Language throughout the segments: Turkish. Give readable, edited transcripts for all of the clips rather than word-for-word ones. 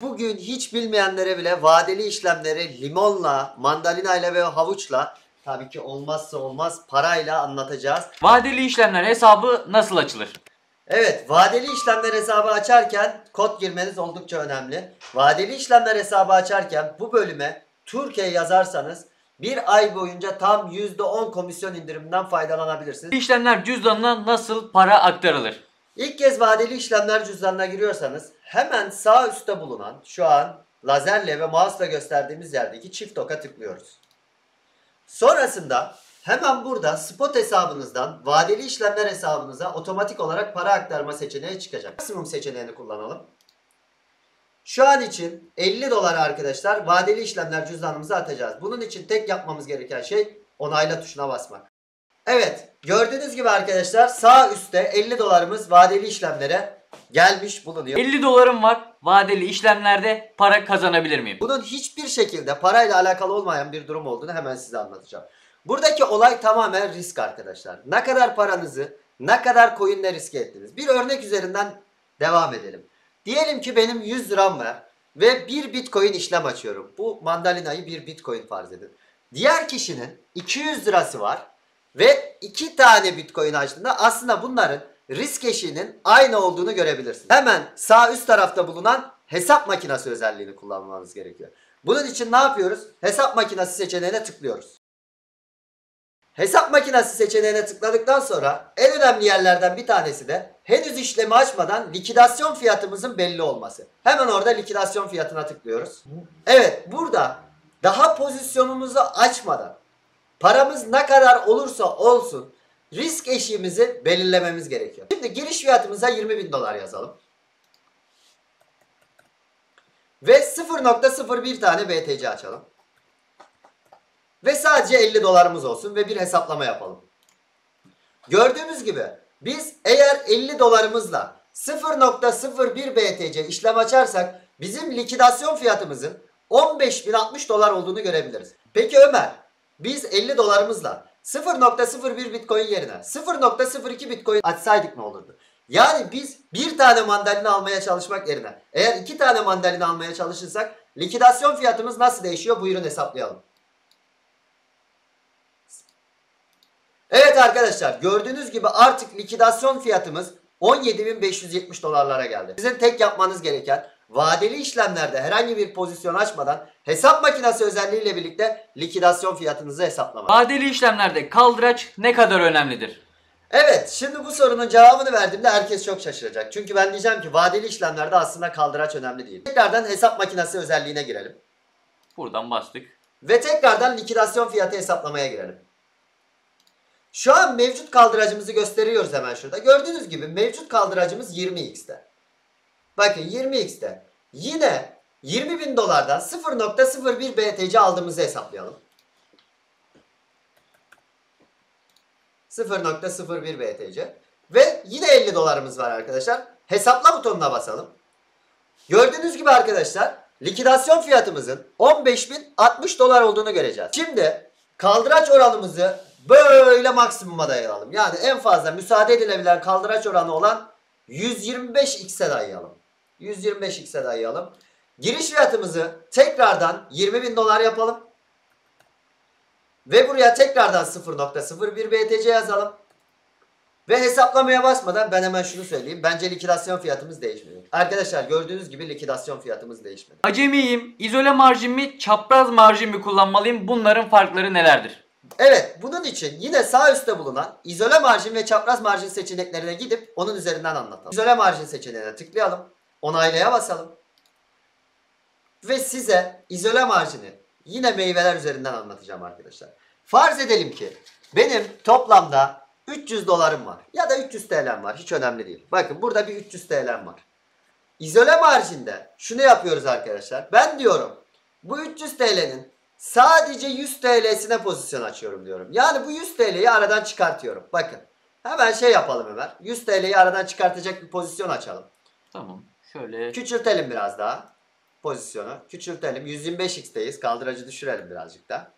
Bugün hiç bilmeyenlere bile vadeli işlemleri limonla, mandalinayla ve havuçla, tabii ki olmazsa olmaz parayla anlatacağız. Vadeli işlemler hesabı nasıl açılır? Evet, vadeli işlemler hesabı açarken kod girmeniz oldukça önemli. Vadeli işlemler hesabı açarken bu bölüme Türkiye yazarsanız bir ay boyunca tam %10 komisyon indiriminden faydalanabilirsiniz. İşlemler cüzdanına nasıl para aktarılır? İlk kez vadeli işlemler cüzdanına giriyorsanız hemen sağ üstte bulunan şu an lazerle ve mouse'la gösterdiğimiz yerdeki çift oka tıklıyoruz. Sonrasında hemen burada spot hesabınızdan vadeli işlemler hesabınıza otomatik olarak para aktarma seçeneği çıkacak. Maksimum seçeneğini kullanalım. Şu an için 50 dolar arkadaşlar vadeli işlemler cüzdanımıza atacağız. Bunun için tek yapmamız gereken şey onayla tuşuna basmak. Evet, gördüğünüz gibi arkadaşlar sağ üstte 50 dolarımız vadeli işlemlere gelmiş bulunuyor. 50 dolarım var. Vadeli işlemlerde para kazanabilir miyim? Bunun hiçbir şekilde parayla alakalı olmayan bir durum olduğunu hemen size anlatacağım. Buradaki olay tamamen risk arkadaşlar. Ne kadar paranızı, ne kadar coin'le riske ettiniz. Bir örnek üzerinden devam edelim. Diyelim ki benim 100 liram var ve 1 bitcoin işlem açıyorum. Bu mandalinayı 1 bitcoin farz edin. Diğer kişinin 200 lirası var ve 2 tane bitcoin açtığında aslında bunların risk eşiğinin aynı olduğunu görebilirsiniz. Hemen sağ üst tarafta bulunan hesap makinesi özelliğini kullanmanız gerekiyor. Bunun için ne yapıyoruz? Hesap makinesi seçeneğine tıklıyoruz. Hesap makinesi seçeneğine tıkladıktan sonra en önemli yerlerden bir tanesi de henüz işlemi açmadan likidasyon fiyatımızın belli olması. Hemen orada likidasyon fiyatına tıklıyoruz. Evet, burada daha pozisyonumuzu açmadan paramız ne kadar olursa olsun risk eşiğimizi belirlememiz gerekiyor. Şimdi giriş fiyatımıza 20.000 dolar yazalım. Ve 0.01 tane BTC açalım. Ve sadece 50 dolarımız olsun ve bir hesaplama yapalım. Gördüğünüz gibi biz eğer 50 dolarımızla 0.01 BTC işlem açarsak bizim likidasyon fiyatımızın 15.060 dolar olduğunu görebiliriz. Peki Ömer, biz 50 dolarımızla 0.01 bitcoin yerine 0.02 bitcoin açsaydık ne olurdu? Yani biz bir tane mandalina almaya çalışmak yerine eğer 2 tane mandalina almaya çalışırsak likidasyon fiyatımız nasıl değişiyor? Buyurun hesaplayalım. Evet arkadaşlar, gördüğünüz gibi artık likidasyon fiyatımız 17.570 dolarlara geldi. Sizin tek yapmanız gereken vadeli işlemlerde herhangi bir pozisyon açmadan hesap makinesi özelliğiyle birlikte likidasyon fiyatınızı hesaplamak. Vadeli işlemlerde kaldıraç ne kadar önemlidir? Evet, şimdi bu sorunun cevabını verdiğimde herkes çok şaşıracak. Çünkü ben diyeceğim ki vadeli işlemlerde aslında kaldıraç önemli değil. Tekrardan hesap makinesi özelliğine girelim. Buradan bastık. Ve tekrardan likidasyon fiyatı hesaplamaya girelim. Şu an mevcut kaldıracımızı gösteriyoruz hemen şurada. Gördüğünüz gibi mevcut kaldıracımız 20x'te. Bakın 20x'te. Yine 20.000 dolardan 0.01 BTC aldığımızı hesaplayalım. 0.01 BTC. Ve yine 50 dolarımız var arkadaşlar. Hesapla butonuna basalım. Gördüğünüz gibi arkadaşlar likidasyon fiyatımızın 15.060 dolar olduğunu göreceğiz. Şimdi kaldıraç oranımızı böyle maksimuma dayayalım. Yani en fazla müsaade edilebilen kaldıraç oranı olan 125x'e dayayalım. 125x'e dayayalım. Giriş fiyatımızı tekrardan 20.000 dolar yapalım. Ve buraya tekrardan 0.01 BTC yazalım. Ve hesaplamaya basmadan ben hemen şunu söyleyeyim. Bence likidasyon fiyatımız değişmiyor. Arkadaşlar gördüğünüz gibi likidasyon fiyatımız değişmedi. Acemiyim. İzole marjin mi, çapraz marjin mi kullanmalıyım? Bunların farkları nelerdir? Evet, bunun için yine sağ üstte bulunan izole marjin ve çapraz marjin seçeneklerine gidip onun üzerinden anlatalım. İzole marjin seçeneğine tıklayalım. Onaylaya basalım. Ve size izole marjini yine meyveler üzerinden anlatacağım arkadaşlar. Farz edelim ki benim toplamda 300 dolarım var. Ya da 300 TL'm var. Hiç önemli değil. Bakın burada bir 300 TL'm var. İzole marjinde şunu yapıyoruz arkadaşlar. Ben diyorum bu 300 TL'nin sadece 100 TL'sine pozisyon açıyorum diyorum. Yani bu 100 TL'yi aradan çıkartıyorum. Bakın. Hemen şey yapalım Ömer. 100 TL'yi aradan çıkartacak bir pozisyon açalım. Tamam. Şöyle. Küçültelim biraz daha. Pozisyonu. Küçültelim. 125x'teyiz. Kaldıracı düşürelim birazcık da.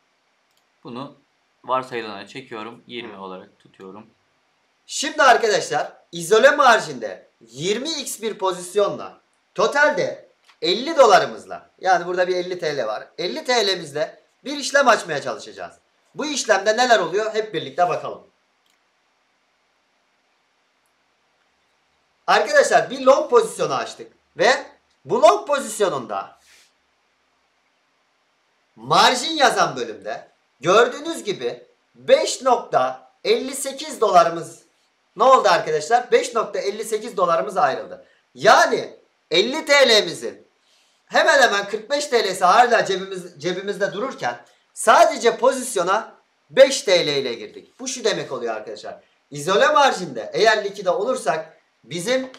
Bunu varsayılana çekiyorum. 20 olarak tutuyorum. Şimdi arkadaşlar izole marjinde 20x bir pozisyonla totalde 50 dolarımızla, yani burada bir 50 TL var. 50 TL'mizle bir işlem açmaya çalışacağız. Bu işlemde neler oluyor? Hep birlikte bakalım. Arkadaşlar bir long pozisyonu açtık ve bu long pozisyonunda marjin yazan bölümde gördüğünüz gibi 5.58 dolarımız ne oldu arkadaşlar? 5.58 dolarımız ayrıldı. Yani 50 TL'mizin hemen hemen 45 TL'si hala cebimizde dururken sadece pozisyona 5 TL ile girdik. Bu şu demek oluyor arkadaşlar. İzole marjinde eğer likide olursak bizim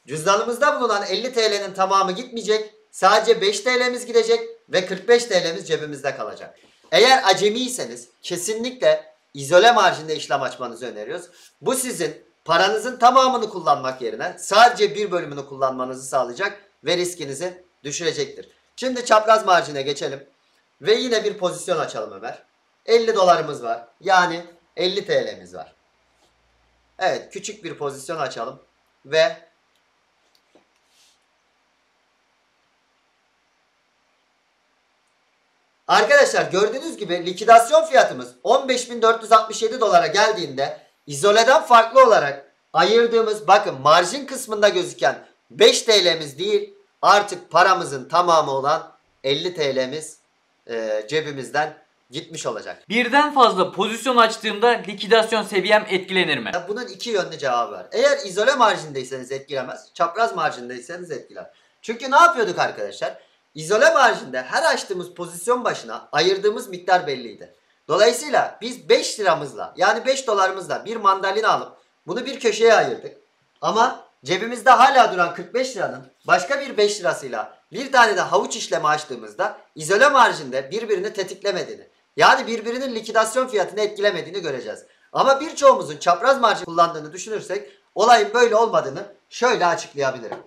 cüzdanımızda bulunan 50 TL'nin tamamı gitmeyecek. Sadece 5 TL'miz gidecek ve 45 TL'miz cebimizde kalacak. Eğer acemiyseniz kesinlikle izole marjinde işlem açmanızı öneriyoruz. Bu sizin paranızın tamamını kullanmak yerine sadece bir bölümünü kullanmanızı sağlayacak ve riskinizi düşürecektir. Şimdi çapraz marjine geçelim. Ve yine bir pozisyon açalım Ömer. 50 dolarımız var. Yani 50 TL'miz var. Evet, küçük bir pozisyon açalım. Ve arkadaşlar gördüğünüz gibi likidasyon fiyatımız 15.467 dolara geldiğinde izoleden farklı olarak ayırdığımız bakın marjin kısmında gözüken 5 TL'miz değil artık paramızın tamamı olan 50 TL'miz cebimizden gitmiş olacak. Birden fazla pozisyon açtığımda likidasyon seviyem etkilenir mi? Bunun iki yönlü cevabı var. Eğer izole marjindeyseniz etkilemez. Çapraz marjindeyseniz etkiler. Çünkü ne yapıyorduk arkadaşlar? İzole marjinde her açtığımız pozisyon başına ayırdığımız miktar belliydi. Dolayısıyla biz 5 liramızla yani 5 dolarımızla bir mandalina alıp bunu bir köşeye ayırdık. Ama cebimizde hala duran 45 liranın başka bir 5 lirasıyla bir tane de havuç işlemi açtığımızda izole marjinde birbirini tetiklemediğini, yani birbirinin likidasyon fiyatını etkilemediğini göreceğiz. Ama birçoğumuzun çapraz marjin kullandığını düşünürsek olayın böyle olmadığını şöyle açıklayabilirim.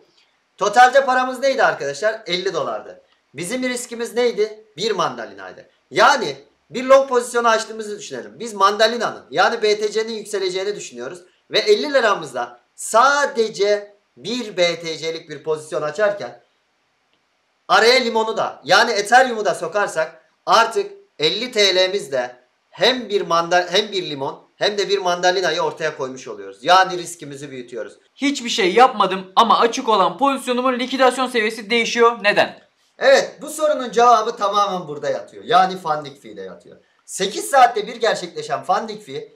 Totalde paramız neydi arkadaşlar? 50 dolardı. Bizim riskimiz neydi? Bir mandalinaydı. Yani bir long pozisyonu açtığımızı düşünelim. Biz mandalinanın yani BTC'nin yükseleceğini düşünüyoruz. Ve 50 liramızla sadece bir BTC'lik bir pozisyon açarken araya limonu da yani Ethereum'u da sokarsak artık 50 TL'mizde hem bir limon hem de bir mandalinayı ortaya koymuş oluyoruz. Yani riskimizi büyütüyoruz. Hiçbir şey yapmadım ama açık olan pozisyonumun likidasyon seviyesi değişiyor. Neden? Evet, bu sorunun cevabı tamamen burada yatıyor. Yani funding fee'de yatıyor. 8 saatte bir gerçekleşen funding fee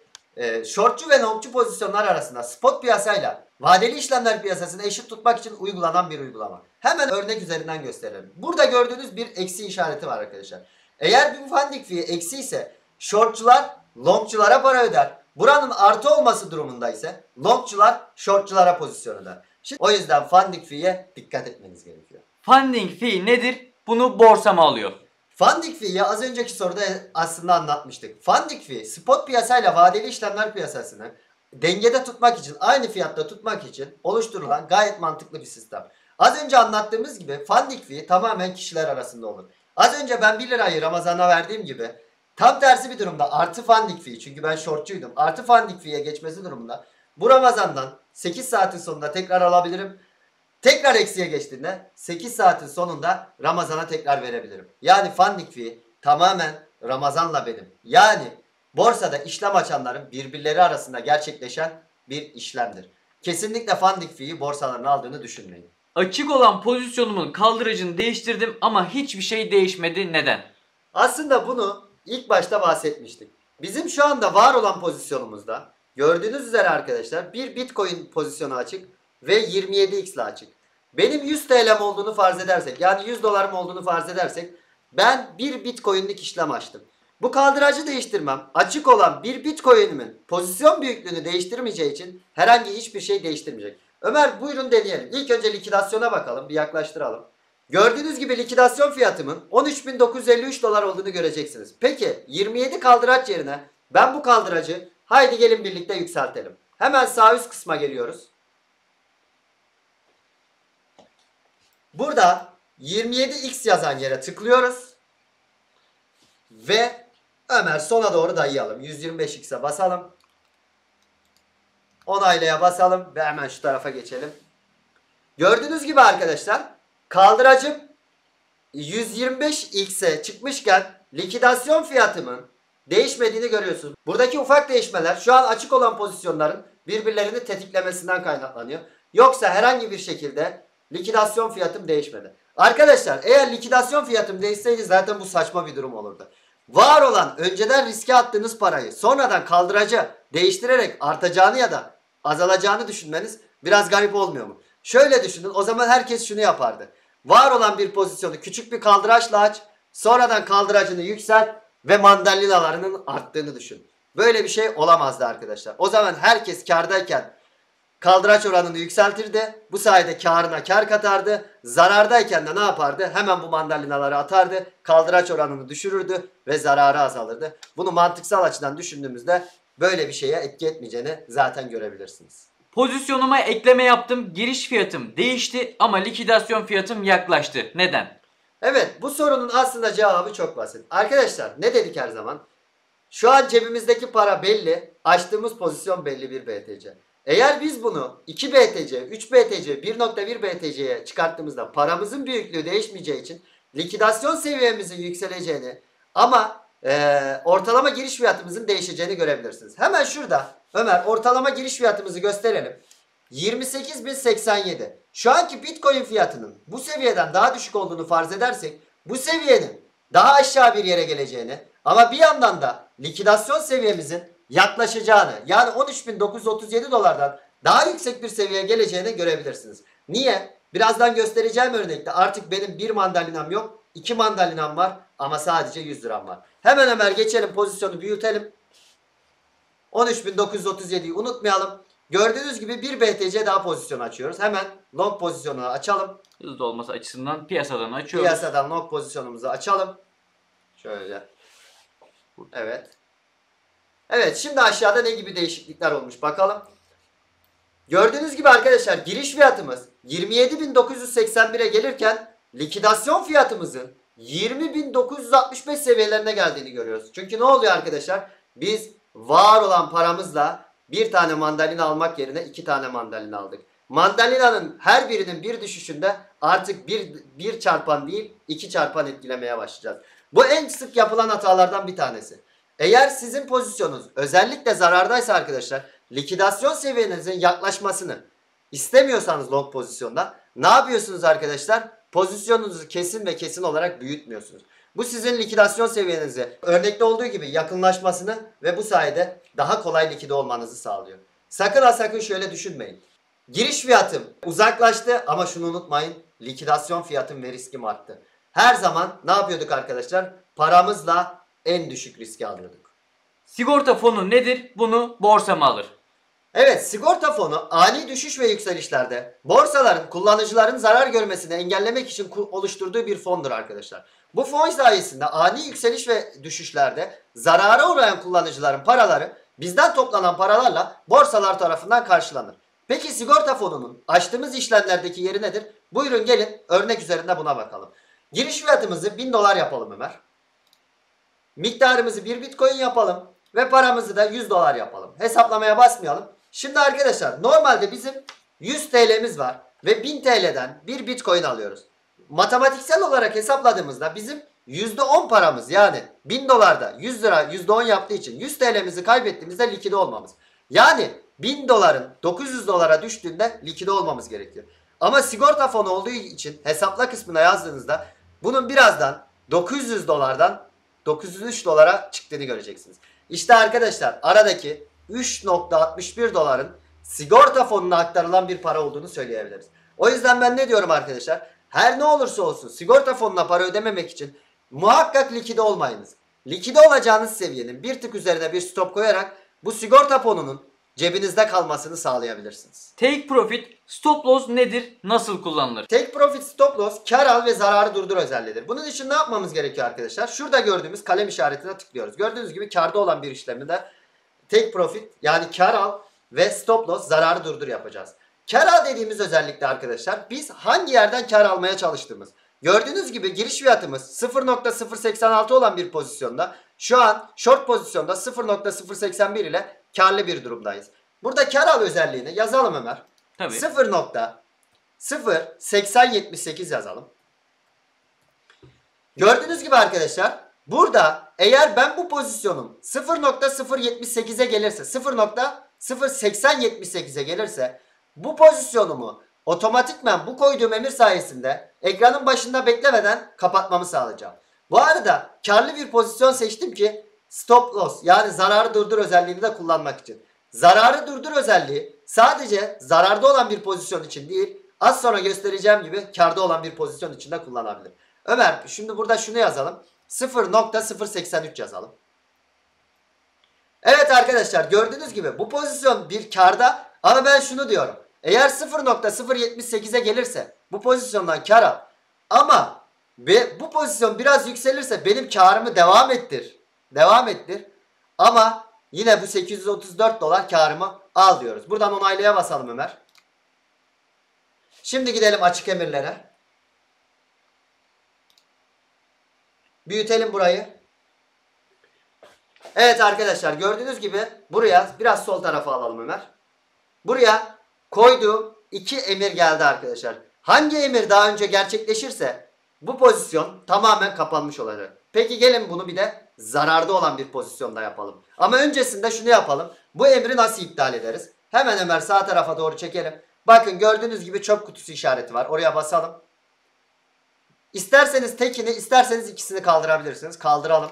shortçu ve longçu pozisyonlar arasında spot piyasayla vadeli işlemler piyasasını eşit tutmak için uygulanan bir uygulama. Hemen örnek üzerinden gösterelim. Burada gördüğünüz bir eksi işareti var arkadaşlar. Eğer bu funding fee eksi ise shortçular longçulara para öder. Buranın artı olması durumunda ise longçular shortçulara pozisyon öder. Şimdi, o yüzden funding fee'ye dikkat etmeniz gerekiyor. Funding fee nedir? Bunu borsa mı alıyor? Funding fee'yi az önceki soruda aslında anlatmıştık. Funding fee spot piyasayla vadeli işlemler piyasasını dengede tutmak için, aynı fiyatta tutmak için oluşturulan gayet mantıklı bir sistem. Az önce anlattığımız gibi funding fee tamamen kişiler arasında olur. Az önce ben 1 lirayı Ramazan'a verdiğim gibi tam tersi bir durumda artı funding fee, çünkü ben shortçuydum, artı funding fee'ye geçmesi durumunda bu Ramazan'dan 8 saatin sonunda tekrar alabilirim. Tekrar eksiye geçtiğinde 8 saatin sonunda Ramazan'a tekrar verebilirim. Yani funding fee tamamen Ramazan'la benim. Yani borsada işlem açanların birbirleri arasında gerçekleşen bir işlemdir. Kesinlikle funding fee'yi borsaların aldığını düşünmeyin. Açık olan pozisyonumun kaldırıcını değiştirdim ama hiçbir şey değişmedi. Neden? Aslında bunu ilk başta bahsetmiştik. Bizim şu anda var olan pozisyonumuzda gördüğünüz üzere arkadaşlar bir Bitcoin pozisyonu açık ve 27x ile açık. Benim 100 TL'm olduğunu farz edersek, yani 100 dolarım olduğunu farz edersek ben bir Bitcoin'lik işlem açtım. Bu kaldıracı değiştirmem açık olan bir Bitcoin'imin pozisyon büyüklüğünü değiştirmeyeceği için herhangi hiçbir şey değiştirmeyecek. Ömer buyurun deneyelim. İlk önce likidasyona bakalım, bir yaklaştıralım. Gördüğünüz gibi likidasyon fiyatımın 13.953 dolar olduğunu göreceksiniz. Peki 27 kaldıraç yerine ben bu kaldıracı haydi gelin birlikte yükseltelim. Hemen sağ üst kısma geliyoruz. Burada 27x yazan yere tıklıyoruz. Ve Ömer sona doğru dayayalım. 125x'e basalım. Onaylaya basalım ve hemen şu tarafa geçelim. Gördüğünüz gibi arkadaşlar kaldıracım 125x'e çıkmışken likidasyon fiyatımın değişmediğini görüyorsunuz. Buradaki ufak değişmeler şu an açık olan pozisyonların birbirlerini tetiklemesinden kaynaklanıyor. Yoksa herhangi bir şekilde likidasyon fiyatım değişmedi. Arkadaşlar eğer likidasyon fiyatım değişseydi zaten bu saçma bir durum olurdu. Var olan önceden riske attığınız parayı sonradan kaldıraca değiştirerek artacağını ya da azalacağını düşünmeniz biraz garip olmuyor mu? Şöyle düşünün, o zaman herkes şunu yapardı. Var olan bir pozisyonu küçük bir kaldıraçla aç, sonradan kaldıracını yükselt ve mandalinalarının arttığını düşün. Böyle bir şey olamazdı arkadaşlar. O zaman herkes kârdayken kaldıraç oranını yükseltirdi. Bu sayede karına kar katardı. Zarardayken de ne yapardı? Hemen bu mandalinaları atardı. Kaldıraç oranını düşürürdü ve zararı azalırdı. Bunu mantıksal açıdan düşündüğümüzde böyle bir şeye etki etmeyeceğini zaten görebilirsiniz. Pozisyonuma ekleme yaptım. Giriş fiyatım değişti ama likidasyon fiyatım yaklaştı. Neden? Evet, bu sorunun aslında cevabı çok basit. Arkadaşlar ne dedik her zaman? Şu an cebimizdeki para belli. Açtığımız pozisyon belli bir BTC. Eğer biz bunu 2 BTC, 3 BTC, 1.1 BTC'ye çıkarttığımızda paramızın büyüklüğü değişmeyeceği için likidasyon seviyemizin yükseleceğini ama ortalama giriş fiyatımızın değişeceğini görebilirsiniz. Hemen şurada Ömer ortalama giriş fiyatımızı gösterelim. 28.087. Şu anki Bitcoin fiyatının bu seviyeden daha düşük olduğunu farz edersek bu seviyenin daha aşağı bir yere geleceğini ama bir yandan da likidasyon seviyemizin yaklaşacağını yani 13.937 dolardan daha yüksek bir seviyeye geleceğini görebilirsiniz. Niye? Birazdan göstereceğim örnekte artık benim bir mandalinam yok, 2 mandalinam var ama sadece 100 liram var. Hemen Ömer geçelim, pozisyonu büyütelim. 13.937'yi unutmayalım. Gördüğünüz gibi bir BTC daha pozisyon açıyoruz. Hemen long pozisyonunu açalım. Hızlı olması açısından piyasadan açıyoruz. Piyasadan long pozisyonumuzu açalım. Şöyle. Evet. Evet, şimdi aşağıda ne gibi değişiklikler olmuş bakalım. Gördüğünüz gibi arkadaşlar giriş fiyatımız 27.981'e gelirken likidasyon fiyatımızın 20.965 seviyelerine geldiğini görüyoruz. Çünkü ne oluyor arkadaşlar? Biz var olan paramızla bir tane mandalina almak yerine 2 tane mandalina aldık. Mandalina'nın her birinin bir düşüşünde artık bir çarpan değil 2 çarpan etkilemeye başlayacağız. Bu en sık yapılan hatalardan bir tanesi. Eğer sizin pozisyonunuz özellikle zarardaysa arkadaşlar likidasyon seviyenizin yaklaşmasını istemiyorsanız long pozisyonda ne yapıyorsunuz arkadaşlar? Pozisyonunuzu kesin ve kesin olarak büyütmüyorsunuz. Bu sizin likidasyon seviyenize örnekte olduğu gibi yakınlaşmasını ve bu sayede daha kolay likide olmanızı sağlıyor. Sakın ha sakın şöyle düşünmeyin. Giriş fiyatım uzaklaştı ama şunu unutmayın. Likidasyon fiyatım ve riskim arttı. Her zaman ne yapıyorduk arkadaşlar? Paramızla en düşük riski alıyorduk. Sigorta fonu nedir? Bunu borsa mı alır? Evet, sigorta fonu ani düşüş ve yükselişlerde borsaların kullanıcıların zarar görmesini engellemek için oluşturduğu bir fondur arkadaşlar. Bu fon sayesinde ani yükseliş ve düşüşlerde zarara uğrayan kullanıcıların paraları bizden toplanan paralarla borsalar tarafından karşılanır. Peki sigorta fonunun açtığımız işlemlerdeki yeri nedir? Buyurun gelin örnek üzerinde buna bakalım. Giriş fiyatımızı 1000 dolar yapalım Ömer. Miktarımızı 1 Bitcoin yapalım ve paramızı da 100 dolar yapalım. Hesaplamaya basmayalım. Şimdi arkadaşlar normalde bizim 100 TL'miz var ve 1000 TL'den 1 Bitcoin alıyoruz. Matematiksel olarak hesapladığımızda bizim %10 paramız yani 1000 dolarda 100 lira %10 yaptığı için 100 TL'mizi kaybettiğimizde likide olmamız. Yani 1000 doların 900 dolara düştüğünde likide olmamız gerekiyor. Ama sigorta fonu olduğu için hesapla kısmına yazdığınızda bunun birazdan 900 dolardan 903 dolara çıktığını göreceksiniz. İşte arkadaşlar aradaki 3.61 doların sigorta fonuna aktarılan bir para olduğunu söyleyebiliriz. O yüzden ben ne diyorum arkadaşlar? Her ne olursa olsun sigorta fonuna para ödememek için muhakkak likide olmayınız. Likide olacağınız seviyenin bir tık üzerine bir stop koyarak bu sigorta fonunun cebinizde kalmasını sağlayabilirsiniz. Take profit, stop loss nedir? Nasıl kullanılır? Take profit stop loss kar al ve zararı durdur özelliğidir. Bunun için ne yapmamız gerekiyor arkadaşlar? Şurada gördüğümüz kalem işaretine tıklıyoruz. Gördüğünüz gibi karda olan bir işlemde take profit yani kar al ve stop loss zararı durdur yapacağız. Kar al dediğimiz özellikle arkadaşlar biz hangi yerden kar almaya çalıştığımız. Gördüğünüz gibi giriş fiyatımız 0.086 olan bir pozisyonda şu an short pozisyonda 0.081 ile karlı bir durumdayız. Burada kar al özelliğini yazalım Ömer. Tabii. 0.08078 yazalım. Gördüğünüz gibi arkadaşlar burada eğer ben bu pozisyonum 0.078'e gelirse 0.08078'e gelirse bu pozisyonumu otomatikman bu koyduğum emir sayesinde ekranın başında beklemeden kapatmamı sağlayacağım. Bu arada karlı bir pozisyon seçtim ki stop loss yani zararı durdur özelliğini de kullanmak için. Zararı durdur özelliği sadece zararda olan bir pozisyon için değil, az sonra göstereceğim gibi karda olan bir pozisyon için de kullanabilir. Ömer şimdi burada şunu yazalım. 0.083 yazalım. Evet arkadaşlar gördüğünüz gibi bu pozisyon bir karda ama ben şunu diyorum. Eğer 0.078'e gelirse bu pozisyondan kar al. Ama bu pozisyon biraz yükselirse benim karımı devam ettir. Devam ettir. Ama yine bu 834 dolar karımı al diyoruz. Buradan onaylaya basalım Ömer. Şimdi gidelim açık emirlere. Büyütelim burayı. Evet arkadaşlar gördüğünüz gibi buraya biraz sol tarafa alalım Ömer. Buraya koyduğum iki emir geldi arkadaşlar. Hangi emir daha önce gerçekleşirse bu pozisyon tamamen kapanmış olacak. Peki gelin bunu bir de zararda olan bir pozisyonda yapalım. Ama öncesinde şunu yapalım. Bu emri nasıl iptal ederiz? Hemen Ömer sağ tarafa doğru çekelim. Bakın gördüğünüz gibi çöp kutusu işareti var. Oraya basalım. İsterseniz tekini isterseniz ikisini kaldırabilirsiniz. Kaldıralım.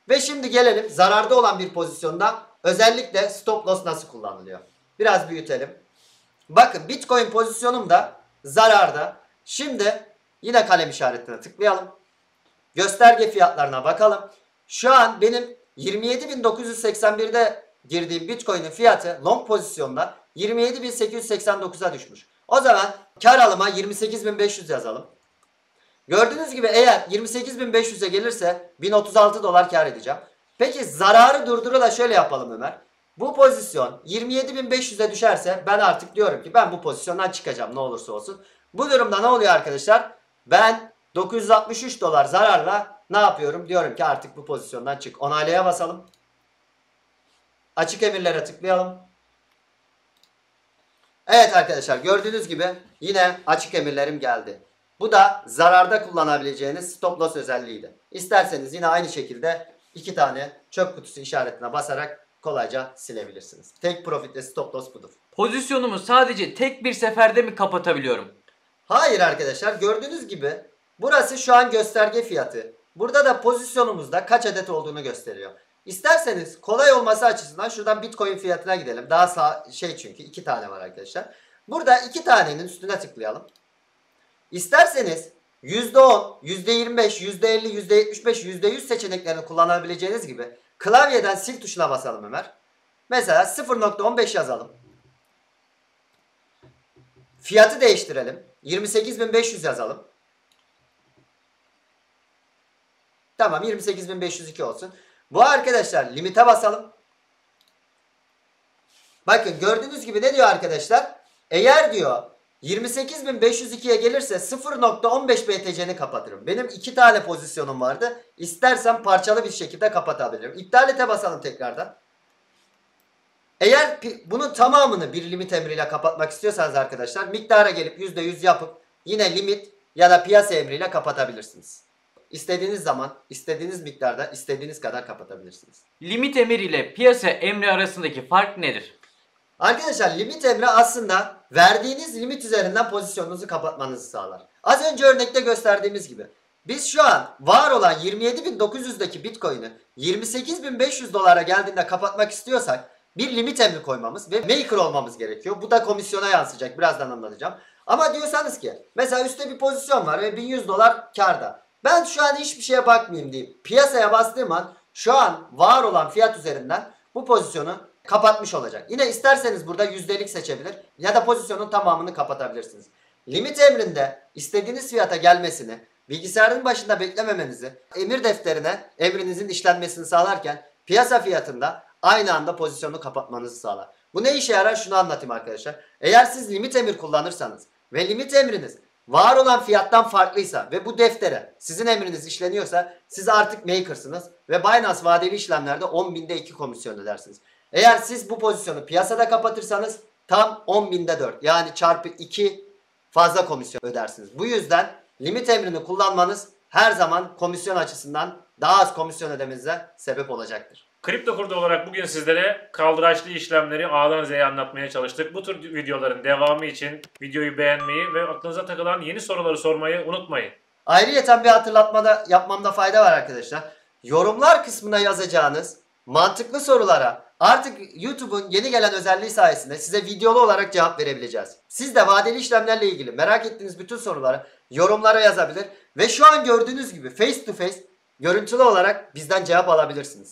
Ve şimdi gelelim zararda olan bir pozisyonda özellikle stop loss nasıl kullanılıyor. Biraz büyütelim. Bakın Bitcoin pozisyonum da zararda. Şimdi yine kalem işaretine tıklayalım. Gösterge fiyatlarına bakalım. Şu an benim 27.981'de girdiğim Bitcoin'in fiyatı long pozisyonda 27.889'a düşmüş. O zaman kar alıma 28.500 yazalım. Gördüğünüz gibi eğer 28.500'e gelirse 1036 dolar kar edeceğim. Peki zararı durdurula şöyle yapalım Ömer. Bu pozisyon 27.500'e düşerse ben artık diyorum ki ben bu pozisyondan çıkacağım ne olursa olsun. Bu durumda ne oluyor arkadaşlar? Ben 963 dolar zararla ne yapıyorum? Diyorum ki artık bu pozisyondan çık. Onaylaya basalım. Açık emirlere tıklayalım. Evet arkadaşlar gördüğünüz gibi yine açık emirlerim geldi. Bu da zararda kullanabileceğiniz stop loss özelliğiydi. İsterseniz yine aynı şekilde iki tane çöp kutusu işaretine basarak kolayca silebilirsiniz. Tek profit ve stop loss budur. Pozisyonumu sadece tek bir seferde mi kapatabiliyorum? Hayır arkadaşlar gördüğünüz gibi burası şu an gösterge fiyatı. Burada da pozisyonumuzda kaç adet olduğunu gösteriyor. İsterseniz kolay olması açısından şuradan Bitcoin fiyatına gidelim. Daha çünkü iki tane var arkadaşlar. Burada iki tanenin üstüne tıklayalım. İsterseniz %10, %25, %50, %75, %100 seçeneklerini kullanabileceğiniz gibi klavyeden sil tuşuna basalım Ömer. Mesela 0.15 yazalım. Fiyatı değiştirelim. 28.500 yazalım. Tamam 28.502 olsun. Bu arkadaşlar limite basalım. Bakın gördüğünüz gibi ne diyor arkadaşlar? Eğer diyor 28.502'ye gelirse 0.15 BTC'ni kapatırım. Benim iki tane pozisyonum vardı. İstersem parçalı bir şekilde kapatabilirim. İptal ete basalım tekrardan. Eğer bunun tamamını bir limit emriyle kapatmak istiyorsanız arkadaşlar miktara gelip %100 yapıp yine limit ya da piyasa emriyle kapatabilirsiniz. İstediğiniz zaman, istediğiniz miktarda, istediğiniz kadar kapatabilirsiniz. Limit emir ile piyasa emri arasındaki fark nedir? Arkadaşlar limit emri aslında verdiğiniz limit üzerinden pozisyonunuzu kapatmanızı sağlar. Az önce örnekte gösterdiğimiz gibi biz şu an var olan 27.900'deki Bitcoin'i 28.500 dolara geldiğinde kapatmak istiyorsak bir limit emri koymamız ve maker olmamız gerekiyor. Bu da komisyona yansıyacak. Birazdan anlatacağım. Ama diyorsanız ki mesela üstte bir pozisyon var ve 1100 dolar karda. Ben şu an hiçbir şeye bakmayayım deyip piyasaya bastığım an şu an var olan fiyat üzerinden bu pozisyonu kapatmış olacak. Yine isterseniz burada yüzdelik seçebilir ya da pozisyonun tamamını kapatabilirsiniz. Limit emrinde istediğiniz fiyata gelmesini, bilgisayarın başında beklememenizi, emir defterine emrinizin işlenmesini sağlarken piyasa fiyatında aynı anda pozisyonu kapatmanızı sağlar. Bu ne işe yarar? Şunu anlatayım arkadaşlar. Eğer siz limit emir kullanırsanız ve limit emriniz var olan fiyattan farklıysa ve bu deftere sizin emriniz işleniyorsa siz artık maker'sınız ve Binance vadeli işlemlerde 10.000'de 2 komisyon ödersiniz. Eğer siz bu pozisyonu piyasada kapatırsanız tam 10.000'de 4 yani çarpı 2 fazla komisyon ödersiniz. Bu yüzden limit emrini kullanmanız her zaman komisyon açısından daha az komisyon ödemenize sebep olacaktır. Kripto kurdu olarak bugün sizlere kaldıraçlı işlemleri A'dan Z'ye anlatmaya çalıştık. Bu tür videoların devamı için videoyu beğenmeyi ve aklınıza takılan yeni soruları sormayı unutmayın. Ayrıyeten bir hatırlatmada yapmamda fayda var arkadaşlar. Yorumlar kısmına yazacağınız mantıklı sorulara artık YouTube'un yeni gelen özelliği sayesinde size videolu olarak cevap verebileceğiz. Siz de vadeli işlemlerle ilgili merak ettiğiniz bütün soruları yorumlara yazabilir ve şu an gördüğünüz gibi face to face görüntülü olarak bizden cevap alabilirsiniz.